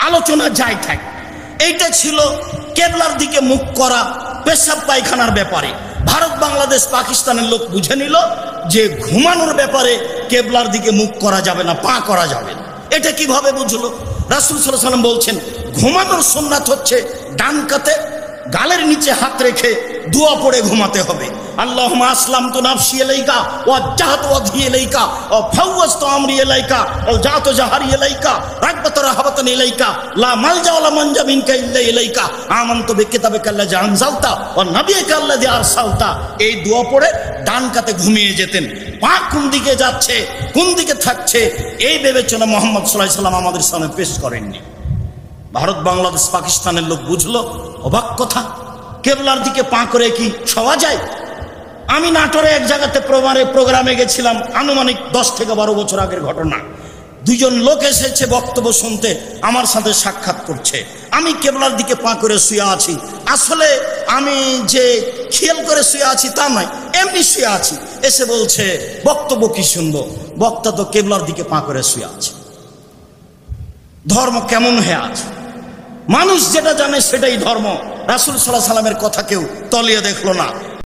আলোচনা যাই থাক। এইটা ছিল কেবলার দিকে মুখ করা পেশাব পায়খানার ব্যাপারে। ভারত বাংলাদেশ পাকিস্তানের লোক বুঝে নিল যে ঘুমানোর ব্যাপারে কেবলার দিকে মুখ করা যাবে না, পা করা যাবে না। এটা কিভাবে বুঝলো? রাসূল সাল্লাল্লাহু আলাইহি ওয়াসাল্লাম বলছেন ঘুমানোর সুন্নাত হচ্ছে ডান কাতে গালের নিচে হাত রেখে দোয়া পড়ে ঘুমাতে হবে। আল্লাহুম্মা আসলামতু নাফসি ইলাইকা ওয়াজ্জাহতু ওয়াজহি ইলাইকা ওয়া ফাওয়াজতু আমরি ইলাইকা ওয়া জাতু জাহারি ইলাইকা রাগবাত রাহাবাতান ইলাইকা লা মালজা ওয়া লা মানজা মিনকা ইল্লা ইলাইকা আমানতু বিকিতাবিকা আল্লাযী আনজালতা ওয়া নাবিয়িকা আল্লাযী আরসালতা। এই দোয়া পড়ে ডান কাতে ঘুমিয়ে যেতেন। পা কোন দিকে যাচ্ছে, কোন দিকে থাকছে, এই বিবেচনা মুহাম্মদ সাল্লাল্লাহু আলাইহি ওয়াসাল্লাম আমাদের সামনে পেশ করেননি। ভারত বাংলাদেশ পাকিস্তানের লোক বুঝলো, অবাক কথা, কেবলার দিকে পা করে কি শোয়া যায়? আমি নাটোরে এক জায়গাতে প্রোগ্রামে গেছিলাম, আনুমানিক 10 থেকে 12 বছর আগের ঘটনা। দুইজন লোক এসেছে বক্তব্য শুনতে, আমার সাথে সাক্ষাৎ করছে। আমি কেবলার দিকে পা করে শুয়ে আছি। আসলে আমি যে খেয়াল করে শুয়ে আছি তা নয়, এমনি শুয়ে আছি। এসে বলছে বক্তব্য কি শুনবো? বক্তা তো কেবলার দিকে পা করে শুয়ে আছে। ধর্ম কেমন হয়ে আছে? মানুষ যেটা জানে সেটাই ধর্ম। রাসূল সাল্লাল্লাহু আলাইহি ওয়াসাল্লামের কথা কেউ তলিয়ে দেখলো না।